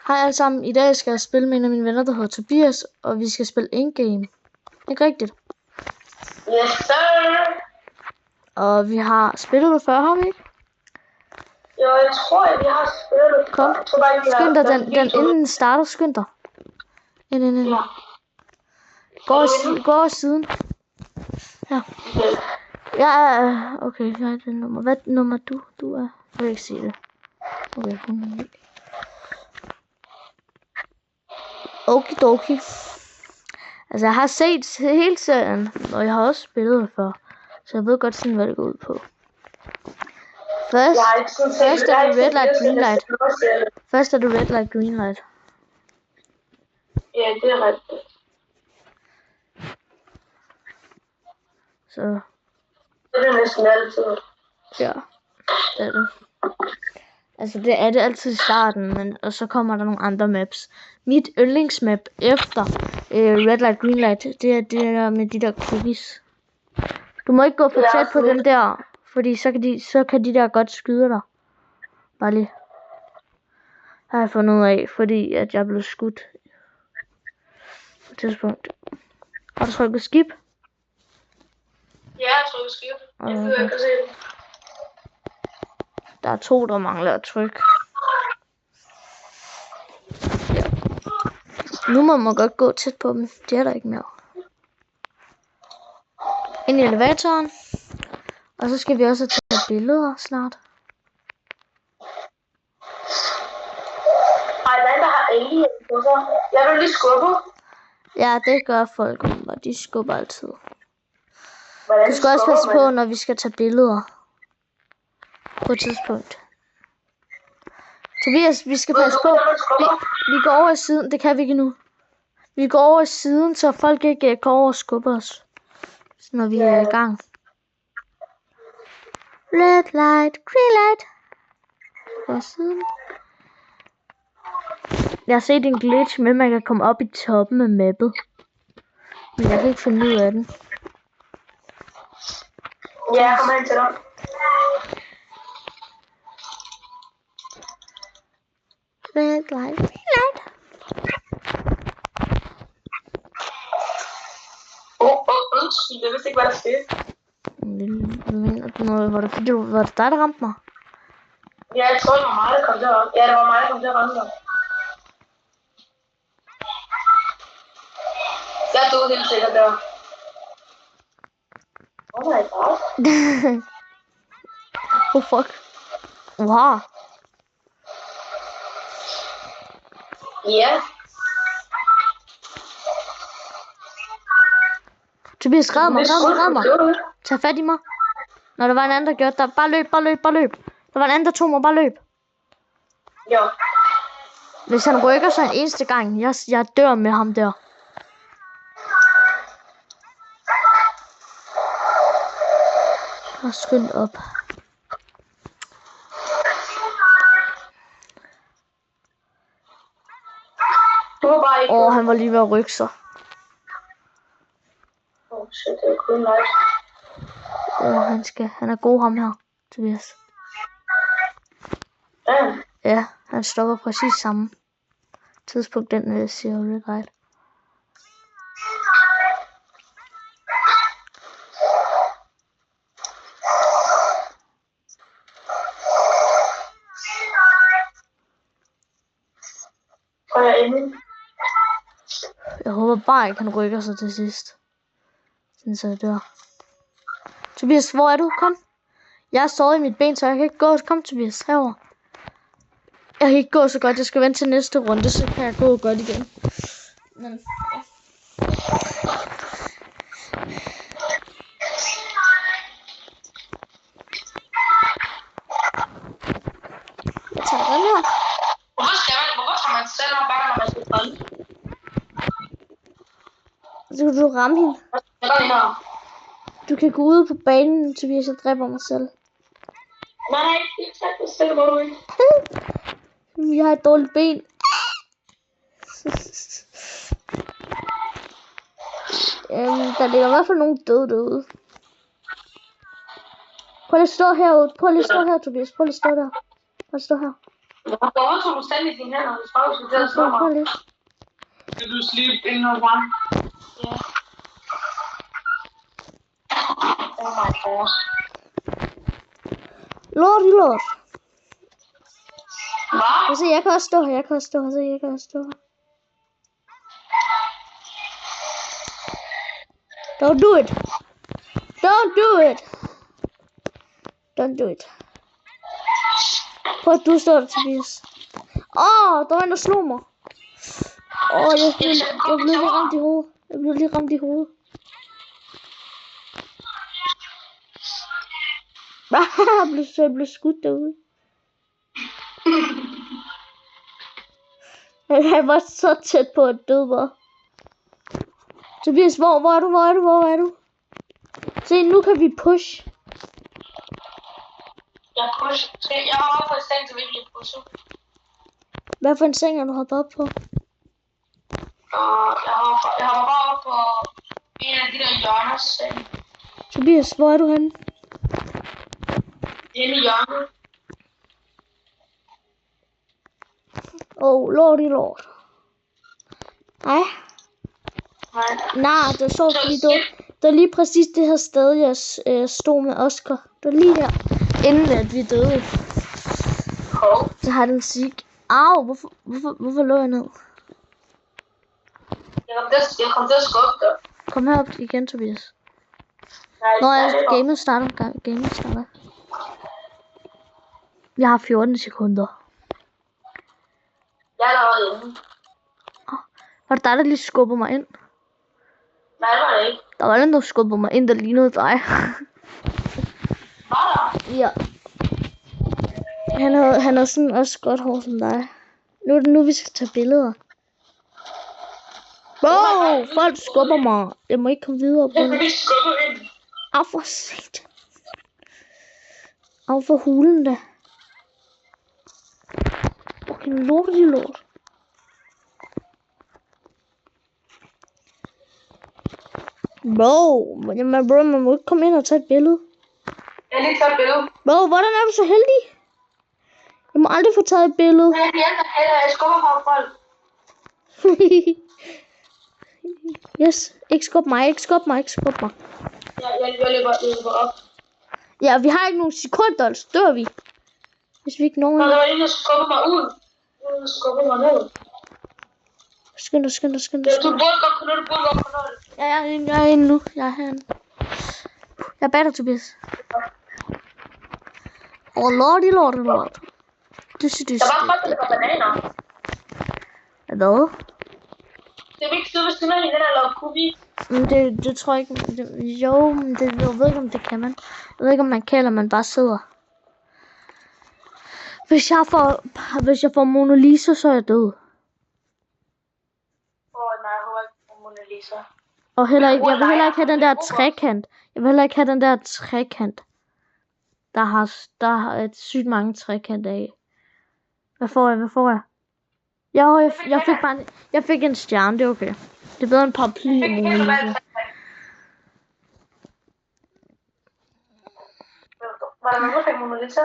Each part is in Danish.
Hej alle sammen. I dag skal jeg spille med en af mine venner, der hedder Tobias, og vi skal spille in-game. Ikke rigtigt? Yes, sir. Og vi har spillet det før, har vi ikke? Jo, jeg tror, vi har spillet det. Kom, skynd dig, den inden den starter, skynd dig. Ind. Ja. Gå over siden. Ja. Ja, okay, jeg har det nummer. Hvad nummer du er? Jeg vil ikke sige det. Okay, 109. Okidoki. Altså, jeg har set hele serien, og jeg har også spillet det før. Så jeg ved godt sådan, hvad det går ud på. Først er det red light, green light. Først er det red light, green light. Ja, det er rigtigt. Så. Det er næsten altid. Ja, det er det. Altså, det er det altid i starten, men og så kommer der nogle andre maps. Mit yndlingsmap efter red light, green light, det er det der med de der cookies. Du må ikke gå for tæt på den der, fordi så kan de der godt skyde dig. Bare lige. Har jeg fundet ud af, fordi at jeg blev skudt. På et tidspunkt. Har du trykket skip? Ja, jeg tror, skip. Jeg kan se det. Der er 2, der mangler at trykke. Ja. Nu må man godt gå tæt på dem. Det er der ikke mere. Ind i elevatoren. Og så skal vi også tage billeder snart. Ej, der har alien på sig. Jeg vil lige skubbe. Ja, det gør folk, og de skubber altid. Du skal også passe på, når vi skal tage billeder. På et tidspunkt. Tobias, vi skal passe på. Vi går over i siden. Det kan vi ikke nu. Vi går over i siden, så folk ikke går over og skubber os. Når vi er i gang. Red light, green light. På siden. Jeg har set en glitch med, at man kan komme op i toppen af mappet. Men jeg kan ikke finde ud af den. Ja, jeg kommer hen til dig. Red light, green light. Undskyld, jeg vidste ikke, hvad der skete. Var det dig, der ramte mig? Ja, jeg tror, det var mig, der kom derop. Ja, det var mig, der kom til at ramme dig. Jeg døde helt sikkert der. Oh my god. Oh fuck. Wow. Ja. Tobias, red mig. Tag fat i mig. Når der var en anden, der gjorde det. Bare løb. Der var en anden, der tog mig. Bare løb. Jo. Hvis han rykker sig en eneste gang, jeg dør med ham der. Og skynd op. Han var lige ved at rykke sig. Oh shit, det er kun nice. Han er god, ham her, Tobias. Ja, han stopper præcis samme tidspunkt, den siger red light. Jeg håber bare ikke, han rykker sig til sidst. Sådan så jeg dør. Tobias, hvor er du? Kom. Jeg har såret i mit ben, så jeg kan ikke gå. Kom, Tobias, herover. Jeg kan ikke gå så godt. Jeg skal vente til næste runde, så kan jeg gå godt igen. Men, ja. Jeg tager den her. Hvorfor tager man selv op, bare når man skal holde? Så kan du ramme hende. Du kan gå ud på banen, Tobias, jeg dræber mig selv. Nej, ikke tak, det selv må du ikke. Jeg har et dårligt ben. Der ligger i hvert fald nogen døde derude. Prøv lige at stå herude. Prøv lige at stå her, Tobias. Prøv lige at stå der. Prøv at stå her. Hvorfor tog du stand i dine hænder? Du skal jo til at slå mig. Prøv lige. Vil du slippe ind og varme? Ja. Oh my god. Lort. Hvad? Altså, jeg kan også stå her. Don't do it. Prøv at du står der, Tobias. Der var en, der slog mig. Jeg blev lige ramt i hovedet. Jeg blev skudt derude. Jeg var så tæt på at dø, var. Tobias, hvor er du? Se, nu kan vi push. Jeg har oppe på en seng, så vi ikke kan pushe. Hvad for en seng har du hoppet op på? Jeg har bare oppe på en af de der hjørners seng. Tobias, hvor er du henne? Inde i hjørnet. Lort. Nej, det er sjovt, fordi det er lige præcis det her sted, jeg stod med Oscar. Det er lige her, inden at vi døde. Så har den musik. Hvorfor lå jeg ned? Jeg kom til at skubbe dig. Kom herop igen, Tobias. Gamet starter. Jeg har 14 sekunder. Jeg er allerede inde. Var det dig, der lige skubbede mig ind? Nej, det var det ikke. Der var den, der skubbede mig ind, der lignede dig. Var der? Ja. Han havde sådan også godt hår som dig. Nu er det nu, vi skal tage billeder. Folk skubber mig. Jeg må ikke komme videre på den. Jeg vil skubbe ind. For sigt. For hulen da. Okay, lort. Bro, man må ikke komme ind og tage et billede. Jeg har lige taget et billede. Bro, hvordan er du så heldig? Jeg må aldrig få taget et billede. Jeg skubber fra folk. Yes, ikke skub mig. Jeg løber op. Ja, vi har ikke nogen sekunder, så dør vi. Hvis vi ikke når. Der var en, der skubber mig ud. Der skubber mig ned. Skynd dig. Du burde godt kunne nå det. Ja, jeg er inde nu. Jeg er herinde. Jeg er bag dig, Tobias. Lort. Der var folk, der var bananer. Hvad? Det vil ikke sidde ved siden af hende, der laver kubi. Det tror jeg ikke. Men jeg ved ikke, om det kan man. Jeg ved ikke, om man kan, eller man bare sidder. Hvis jeg får Mona Lisa, så er jeg død. Nej, jeg håber ikke på Mona Lisa. Og jeg vil heller ikke have den der trekant. Der har et sygt mange trekant af. Hvad får jeg? Jeg fik en stjerne, det er okay. Det er bedre en paraply end Mona Lisa. Var der nogen, der fik Mona Lisa?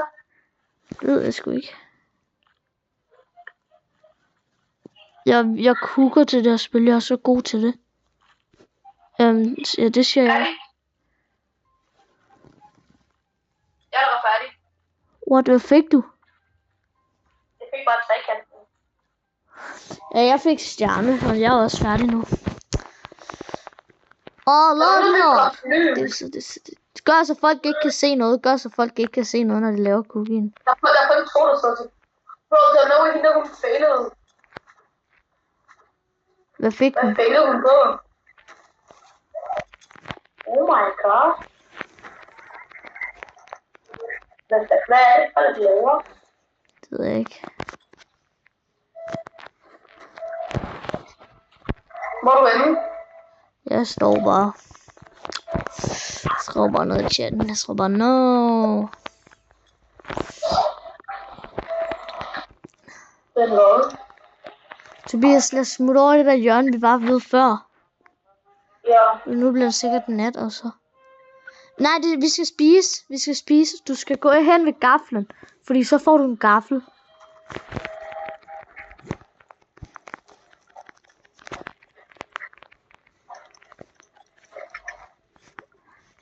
Det ved jeg sgu ikke. Jeg kukker til det her spil, jeg er så god til det. Ja, det siger jeg. Jeg er færdig. Hvad fik du? Jeg fik bare trekanten. Ja, jeg fik stjerne, og jeg er også færdig nu. Lort. Det gør så folk ikke kan se noget. Når de laver cookien. Der er kun 2, der står til. Bro, der er noget, hende, hun failede. Hvad fik hun? Hvad failede hun på? Oh my god. Hvad er det for, de laver? Det ved jeg ikke. Hvor er du henne? Jeg står bare. Jeg skriver bare noget i chatten. Jeg skriver bare no. Den hvad? Tobias, lad os smutte over det der hjørne, vi var ved før. Ja. Nu bliver det sikkert nat også. Nej, vi skal spise. Du skal gå hen ved gaflen, fordi så får du en gaffel.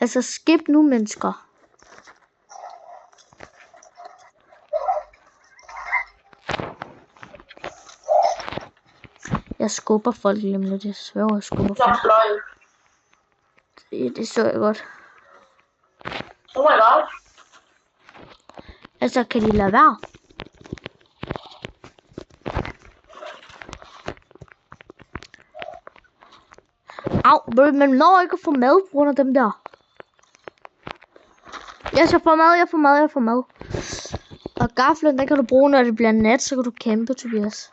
Altså, skip nu, mennesker. Jeg skubber folk lige om lidt. Jeg sværger, jeg skubber folk. Det så jeg godt. Oh my god. Altså, kan de lade være? Au, man når ikke at få mad på grund af dem der. Jeg får mad. Og gaflen, den kan du bruge, når det bliver nat, så kan du kæmpe, Tobias.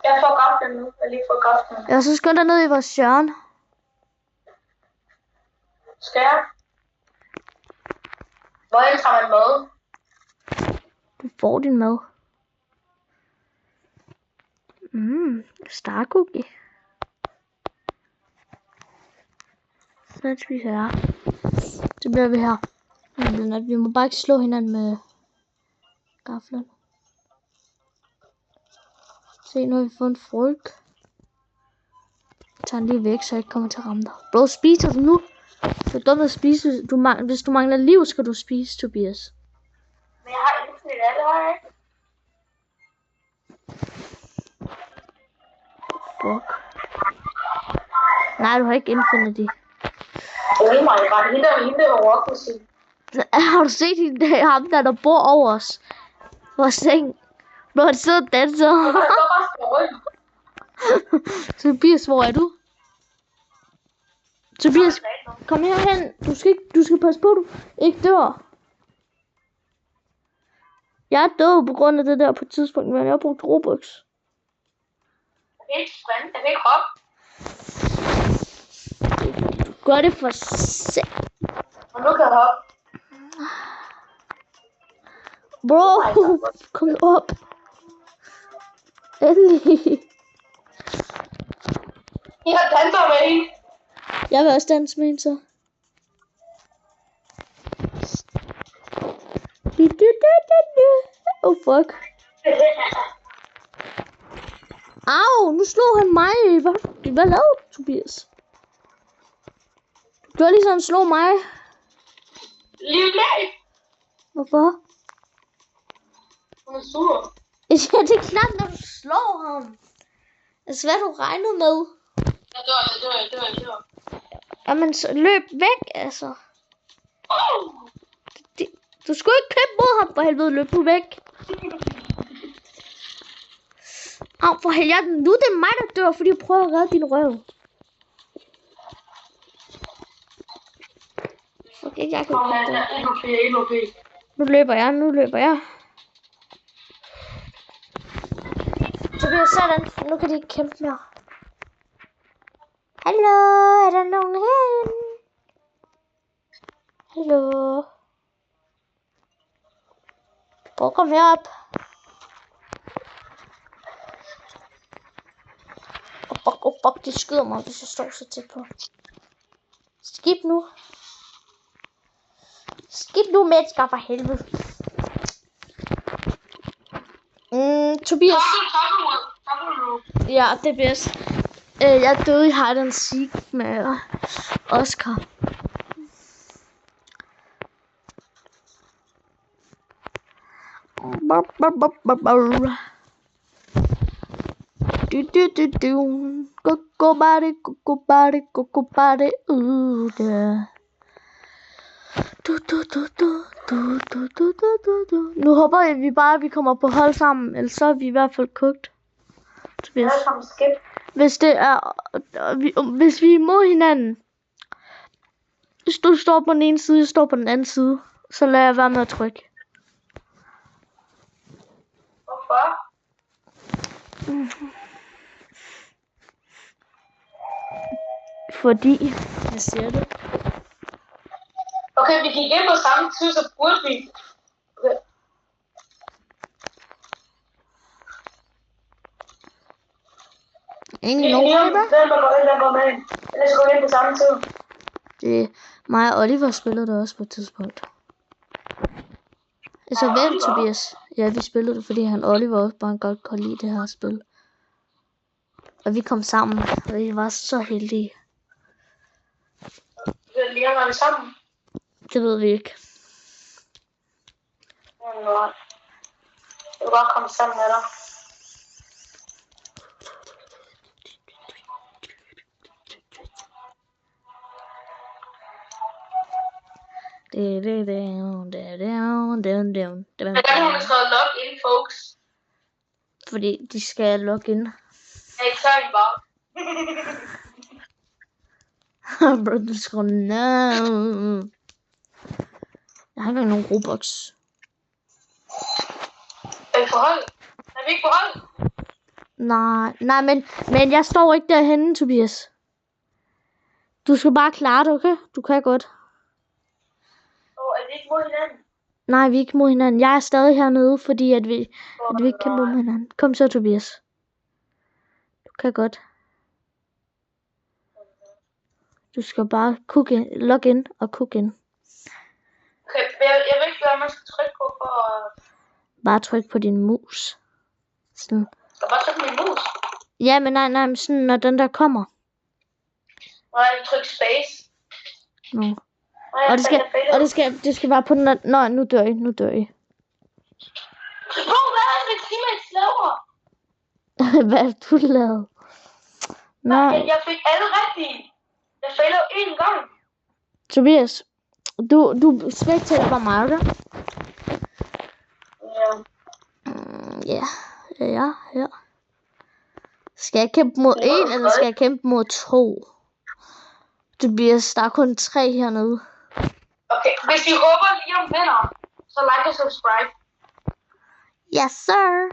Jeg får gaflen nu. Jeg lige får gaflen. Ja, så skynd dig ned i vores hjørne. Skal jeg? Hvor tager man mad? Du får din mad. Star cookie. Så spiser jeg. Det bliver vi her. Vi må bare ikke slå hinanden med gaflen. Se, nu har vi fået en frøk. Jeg tager den lige væk, så jeg ikke kommer til at ramme dig. Bro, spiser du nu? Det er dumt at spise. Hvis du mangler liv, skal du spise, Tobias. Men jeg har infinite af det, har jeg ikke? Fuck. Nej, du har ikke infinity. Oh my god, hende der rockmusik. Har du set ham der bor over os? Vores seng. Bro, han sidder og danser. Jeg står bare stående. Tobias, hvor er du? Tobias, kom herhen. Du skal passe på, du ikke dør. Jeg er død på grund af det der på et tidspunkt, men jeg har brugt Robux. Jeg kan ikke sprinte, jeg kan ikke hoppe. Gør det for sent. Og nu kan jeg hoppe. Bro, kom op. Endelig. Jeg danser med en. Jeg vil også danse med en så. Oh fuck. Au, nu slog han mig. Hvad lavede du, Tobias? Du gjorde ligesom han slog mig. Lille. Hvorfor? Hun er sur. Ja, det er klart, når du slår ham. Altså, hvad du regnet med? Jeg dør. Jamen, så løb væk, altså. Du skulle ikke kæmpe mod ham, for helvede. Løb du væk. Au, for helvede. Nu det er mig, der dør, fordi jeg prøver at redde din røv. Okay, jeg kan ikke okay. Nu løber jeg. Så bliver sådan. Nu kan de ikke kæmpe mere. Hallo, er der nogen herinde? Hallo. Prøv at komme herop. Oh fuck, de skyder mig, hvis jeg står så tæt på. Skib nu. Skib nu, mennesker, for helvede. Tobias. Ja, det er bedst. Jeg døde i hide and seek med Oscar. Go body, Nu håber vi bare, at vi kommer på hold sammen, ellers så er vi i hvert fald kogt. Hvis vi er imod hinanden, hvis du står på den ene side, jeg står på den anden side, så lader jeg være med at trykke. Hvorfor? Fordi jeg siger det. Okay, vi gik ind på samme tid, så burde vi. Okay. Ingen nogen med? Hvem går med? Ellers går vi ind på samme tid. Det mig og Oliver spillede det også på et tidspunkt. Altså vent, Tobias. Ja, vi spillede det, fordi han Oliver også bare godt kunne lide det her spil. Og vi kom sammen, og vi var så heldige. Ligger vi sammen? Det ved vi ikke. Nej. Jeg vil godt komme sammen med dig. Hvordan har du skrevet login, folks? Fordi de skal logge ind. Hey, tør I bare. Bro, du skriver no. Jeg har ikke engang nogen Robux. Er vi på hold? Er vi ikke på hold? Nej, men jeg står ikke derhenne, Tobias. Du skal bare klare det, okay? Du kan godt. Er vi ikke mod hinanden? Nej, vi er ikke mod hinanden. Jeg er stadig hernede, fordi at vi ikke kan mod hinanden. Kom så, Tobias. Du kan godt. Du skal bare log in og cook in. Okay, jeg ved ikke, hvad man skal trykke på for... Bare tryk på din mus. Sådan. Skal bare trykke på min mus? Ja, men nej, men sådan, når den der kommer. Nej, jeg trykker space. No. Og det skal være på den der... Nå, nu dør I. Bro, hvad er det, teammates laver? Hvad er det, du lavede? Nej. Jeg fik alle rigtige. Jeg fejlede én gang. Tobias, du spectator for mig, okay? Ja. Skal jeg kæmpe mod 1, eller skal jeg kæmpe mod 2? Tobias, der er kun 3 hernede. Okay, hvis I håber Liam vinder, så like og subscribe. Yes, sir.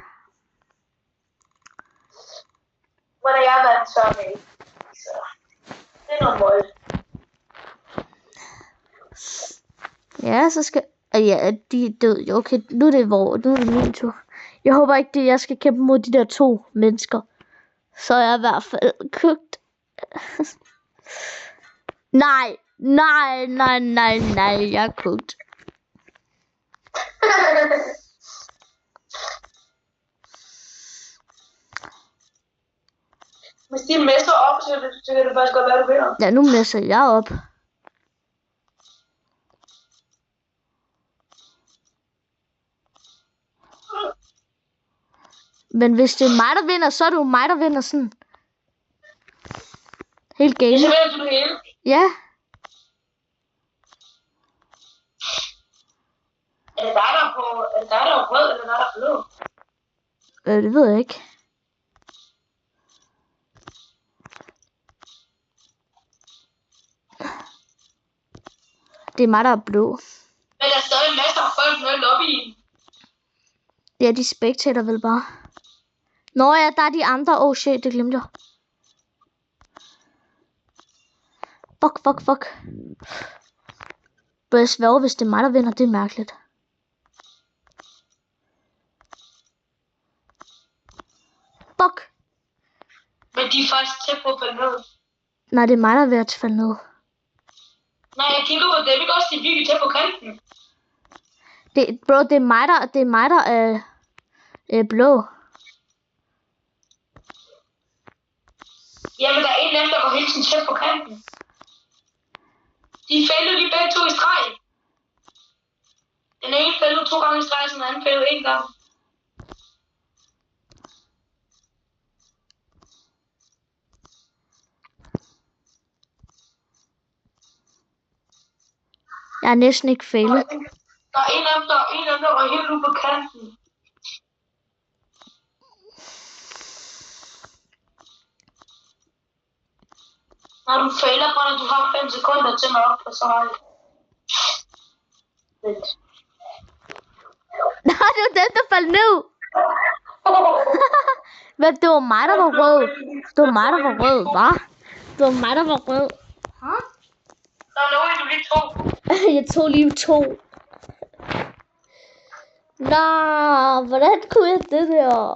Hvordan jeg vandt, så er det. Så det er noget mål. Ja, så skal... Ja, de er døde. Okay, nu er det min tur. Jeg håber ikke, det jeg skal kæmpe mod de der 2 mennesker. Så er jeg i hvert fald købt. Nej, jeg er købt. Hvis de messer op, så kan det faktisk godt være, du vinder. Ja, nu messer jeg op. Men hvis det er mig, der vinder, så er det jo mig, der vinder sådan. Helt galt. Så vinder du det hele. Ja. Er det dig, der er rød, eller der er blå? Det ved jeg ikke. Det er mig, der er blå. Men der er stadig masser af folk med i lobbyen. Det er de spectator vel bare. Nå ja, der er de andre. Oh shit, det glemte jeg. Fuck. Bør jeg svære, hvis det er mig, der vinder? Det er mærkeligt. Fuck. Men de er faktisk tæt på at falde ned. Nej, det er mig, der er ved at falde ned. Nej, jeg kigger på dem, ikke også? De er virkelig tæt på kanten. Det er mig, der er blå. Jamen, der er en af dem, der går hele tiden tæt på kanten. De fældede lige begge 2 i streg. Den ene fældede 2 gange i streg, så den anden fældede 1 gang. Jeg er næsten ikke fældet. Der er en af dem, der var helt ude på kanten. Når du fejler på, når du har 5 sekunder til at op, og så har jeg... Nej, det var den, der faldt ned. Men det var mig, der var rød. Det var mig, der var rød, hva? Det var mig, der var rød. Huh? Der er noget, du lige tog. Jeg tog lige 2. Nå, hvordan kunne jeg det der?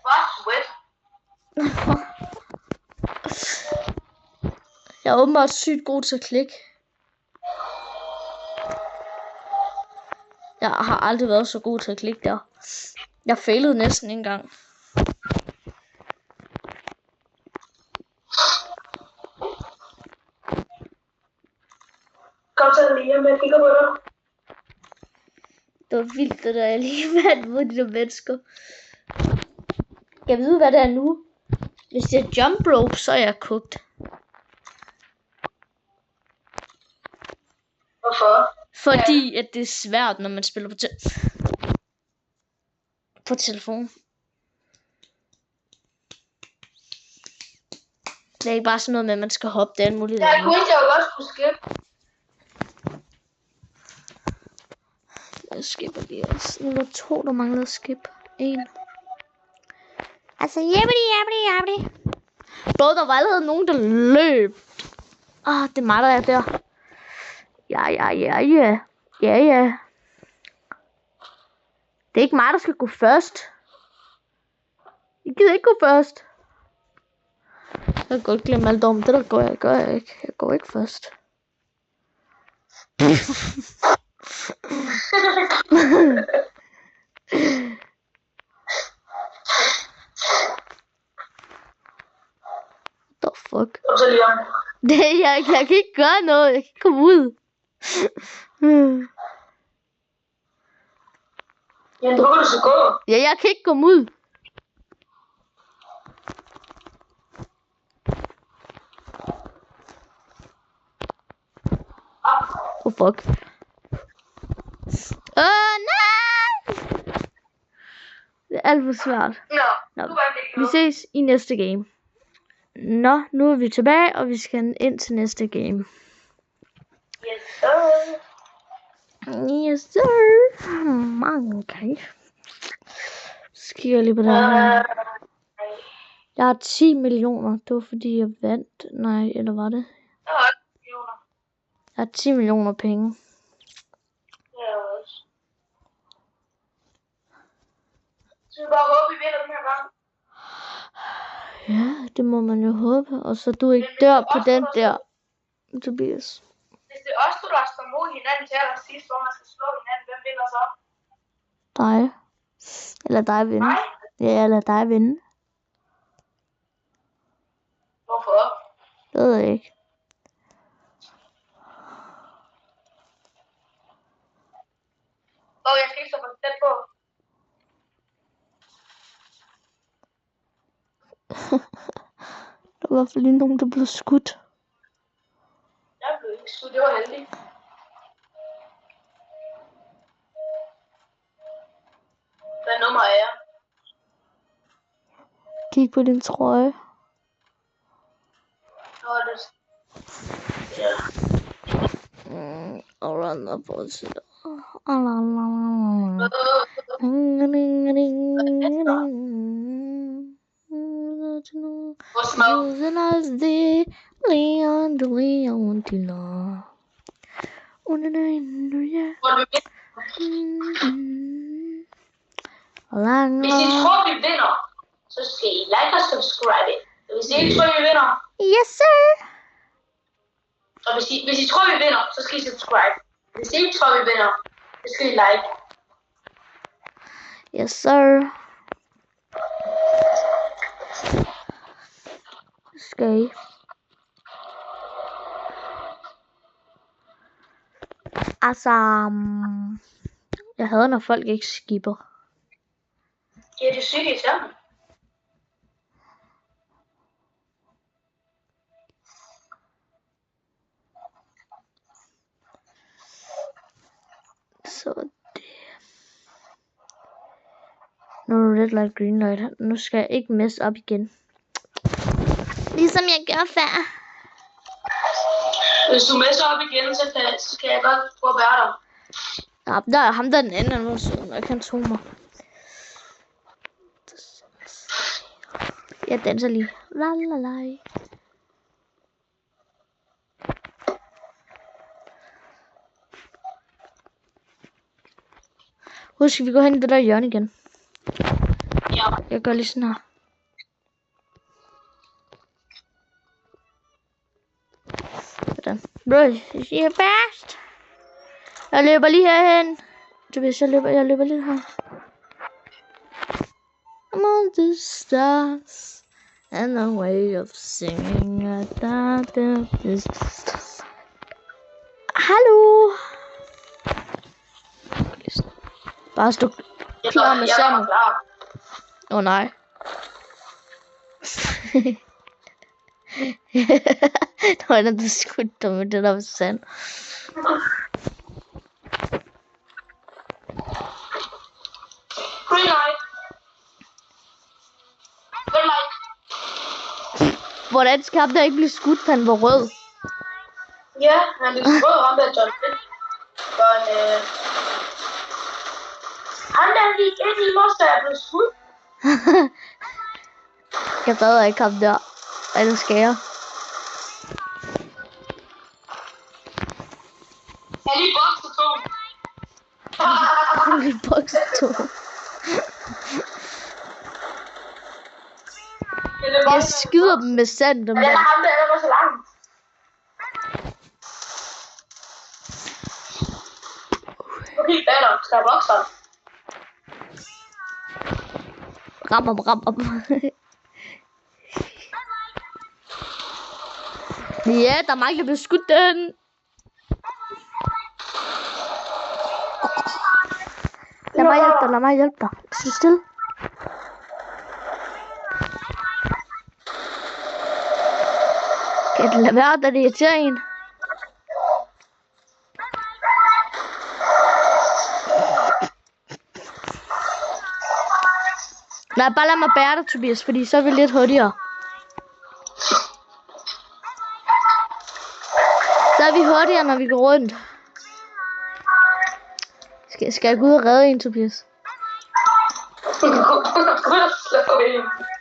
Hvad? Sweat? Jeg er åbenbart sygt god til at klikke. Jeg har aldrig været så god til at klikke der. Jeg failede næsten en gang. Kom så lige med, jeg kigger på dig. Det var vildt, det der jeg lige vandt mod de der mennesker. Jeg ved, hvad det er nu. Hvis det er jump rope, så er jeg kogt. Hvorfor? Fordi at det er svært, når man spiller på telefon. Det er ikke bare sådan noget med, at man skal hoppe det alt muligt. Jeg kunne ikke også kunne skip. Jeg skipper lige også. Nu er der 2, der mangler skip. 1. Altså, jabbidi. Bro, der var allerede nogen, der løb. Det er mig, der er der. Ja. Det er ikke mig, der skal gå først. Jeg gider ikke gå først. Jeg kan godt glemme alt om det, der gør jeg ikke. Jeg går ikke først. The fuck? Jeg kan ikke gøre noget. Jeg kan ikke komme ud. Ja, hvor kan du så gå? Ja, jeg kan ikke komme ud. Fuck. Nej! Det er alt for svært. Nå. Vi ses i næste game. Nå, nu er vi tilbage, og vi skal ind til næste game. Yes, sir. Yes, sir. Okay. Så kigger jeg lige på det her. Jeg har 10 millioner. Det var fordi, jeg vandt. Nej, eller var det? Jeg har 10 millioner penge. Så vi bare håber, vi vinder den her gang. Ja, det må man jo håbe. Og så du ikke dør på den der, Tobias. Hvis det er os, der står mod hinanden til allersidst, hvor man skal slå hinanden, hvem vinder så? Dig. Eller dig vinde. Ja, eller dig vinde. Hvorfor? Det ved jeg ikke. Jeg skal ikke så få tæt på. Der var i hvert fald lige nogen, der blev skudt. Jeg blev ikke skudt, det var heldigt. Hvad nummer er jeg? Kig på din trøje. Nå, det... Ja. Og run up og så. Hvor smag? Hvis I tror, vi vinder, så skal I like og subscribe. Hvis I ikke tror, vi vinder, yes sir. Og hvis I tror, vi vinder, så skal I subscribe. Hvis I ikke tror, vi vinder, så skal I like. Yes sir. Skal I? Altså, jeg hader, når folk ikke skipper. Ja, det er sygt i sammen. Så det. Nu er red light, green light. Nu skal jeg ikke mess op igen. Ligesom jeg gør før. Hvis du messer op igen, så kan jeg godt prøve at være der. Ja, der er ham der den anden, nu så jeg kan tro mig. Jeg danser lige. Lalalai. Husk, vi går hen i det der hjørne igen. Ja. Jeg gør lige sådan her. Sådan. Bro, jeg er fast. Jeg løber lige herhen Tobias, jeg løber lidt her. Among the stars and a way of singing this. Hallo. Bare stå klar med sand. Åh nej. Det var den, der skudte dig med det der sand. Green light. Red light. Hvordan skal han der ikke blive skudt, han var rød? Ja, han blev rød ramt af John Wick. Han der gik ind i mig, da jeg blev skudt. Jeg redder ikke ham der. Eller skal jeg? Jeg er lige bokset to. Han lige bokset to. Jeg skyder dem med sand. Den er ham der var så langt. Okay, batter. Skal jeg bokse ham? Ram ham. Ja, der er mange, der bliver skudt den. Lad mig hjælpe dig. Sid stille. Kan det lade være, da det irriterer en? Nej, bare lad mig bære dig, Tobias, fordi så er vi lidt hurtigere. Så er vi hurtigere, når vi går rundt. Skal jeg gå ud og redde en, Tobias?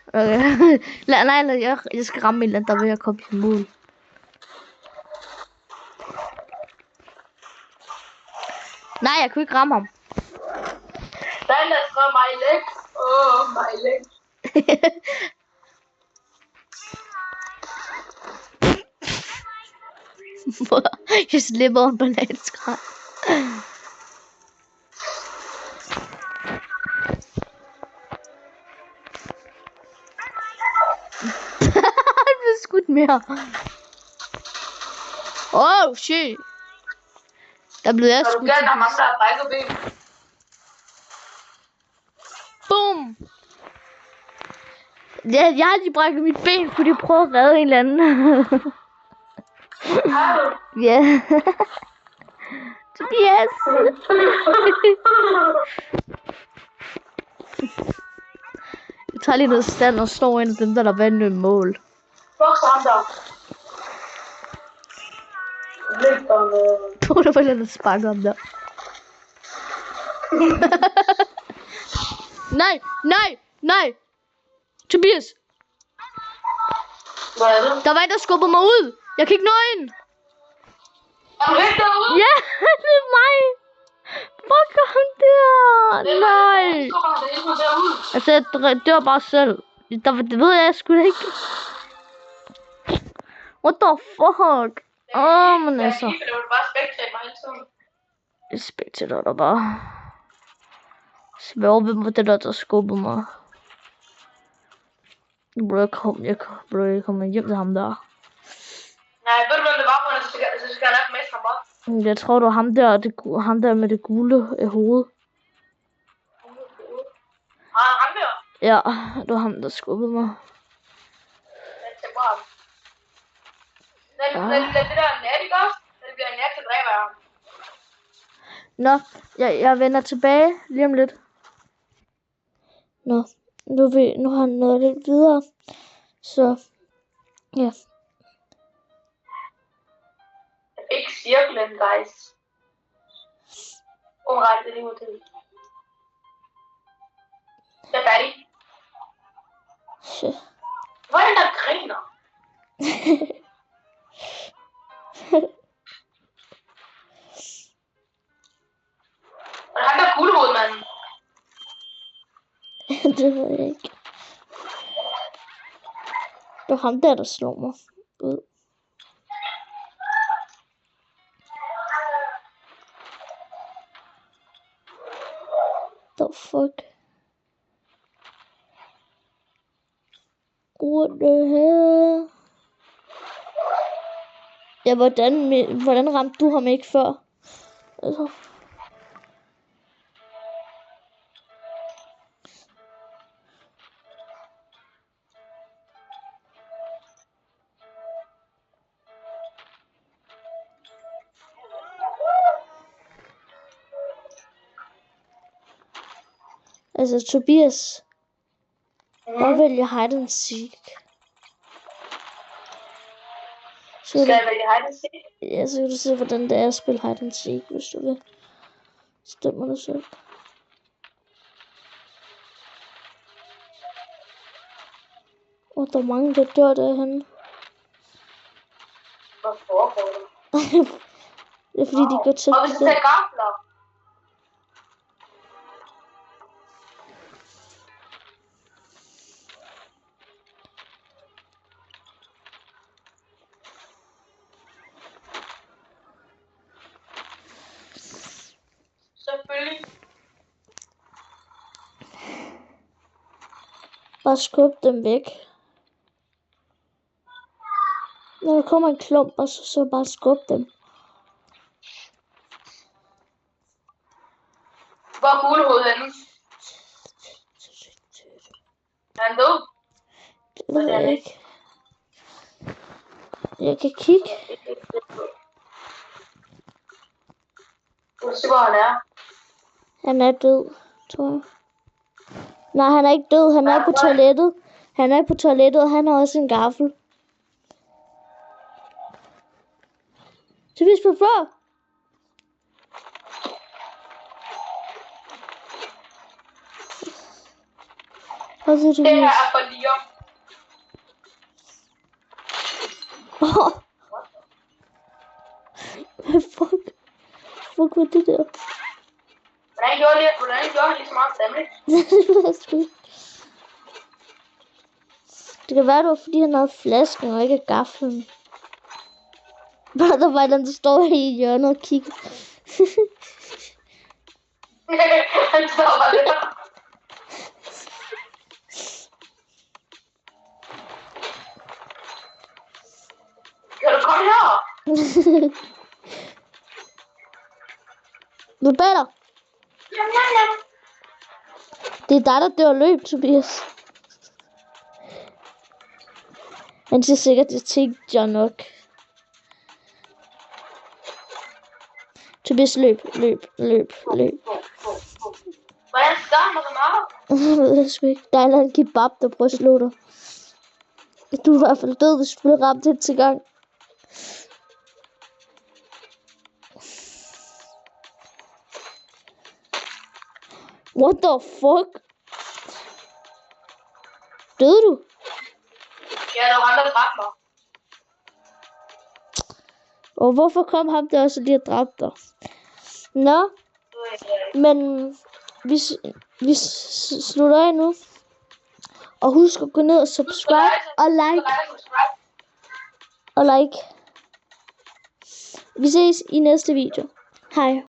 Okay. Nej, jeg skal ramme en eller anden, der er ved at komme i mål. Nej, jeg kunne ikke ramme ham. Der er en, der skrev my leg. My leg. Jeg slipper en bananskrald. Han blev skudt mere. Oh shit. Der blev jeg skudt. Du kan, der er mange, der har brækket ben. Boom. Ja, jeg har lige brækket mit ben, fordi jeg prøver at redde en eller anden. Har du? Ja. Tobias. Jeg tager lige noget stand og står ind af dem, der vandt en mål. Bokser ham der. Der var lidt at sparke om der. Nej. Tobias. Hvad er det? Der var en, der skubbede mig ud. Jeg kan ikke nå ind. Er du ikke derude? Ja, det er mig. Fuck ham der. Nej. Altså, jeg dør bare selv. Det ved jeg sgu da ikke. What the fuck? Men altså. Det var bare spectate mig hele tiden. Spectator der bare. Svær ved mig, det der skubbede mig. Jeg burde komme hjem til ham der. Nej, ved du hvem det var, så skal jeg nok messe ham op. Jeg tror, det var ham der med det gule hoved. Ham der? Ja, det var ham, der skubbede mig. Lad det der net, ikke også? Det bliver net, så dræber jeg ham. Nå, jeg vender tilbage lige om lidt. Nå, nu har han nået lidt videre. Så, ja. Jeg fik cirklen, guys. Umrettet det lige ud til. Jeg er færdig. Shit. Hvor er den der griner? Og han der gulehoved, manden. Det ved jeg ikke. Det var ham der slog mig ud. the fuck? What the hell? Ja, hvordan ramte du ham ikke før? Altså. Altså, Tobias. Jeg vælger hide and seek. Skal jeg vælge hide and seek? Ja, så kan du se, hvordan det er at spille hide and seek, hvis du vil. Stemmer du selv. Der er mange, der dør derhenne. Hvad foregår der? Det er fordi, de går tæt på. Og hvis du tager gafler. Selvfølgelig. Bare skub dem væk. Når der kommer en klump, og så bare skub dem. Hvor er Gullehoved henne? Er han død? Det ved jeg ikke. Jeg kan kigge. Du kan se, hvor han er. Han er død, tror jeg. Nej, han er ikke død. Han er på toilettet. Han er på toilettet, og han har også en gaffel. Så vi spiller for. Det her er for Liam. Fuck var det der? Hvordan gjorde han lige så meget stemme? Det ved jeg sgu ikke. Det kan være, det var fordi han havde flasken og ikke gaflen. Bare der var den, der står i hjørnet og kigger. Han står bare der. Kan du komme her? Du er bag dig. Det er dig, der dør løb, Tobias. Han siger sikkert, det tænkte nok. Tobias, løb. Hvordan gør han med så meget? Jeg ved sgu ikke. Der er en kebab, der prøver at slå dig. Du er i hvert fald død, hvis du bliver ramt helt til gang. What the fuck? Døde du? Ja, der var andre, der dræbte mig. Og hvorfor kom ham der også lige og dræbte dig? Nå, men vi slutter af nu. Og husk at gå ned og subscribe og like. Og like. Vi ses i næste video. Hej.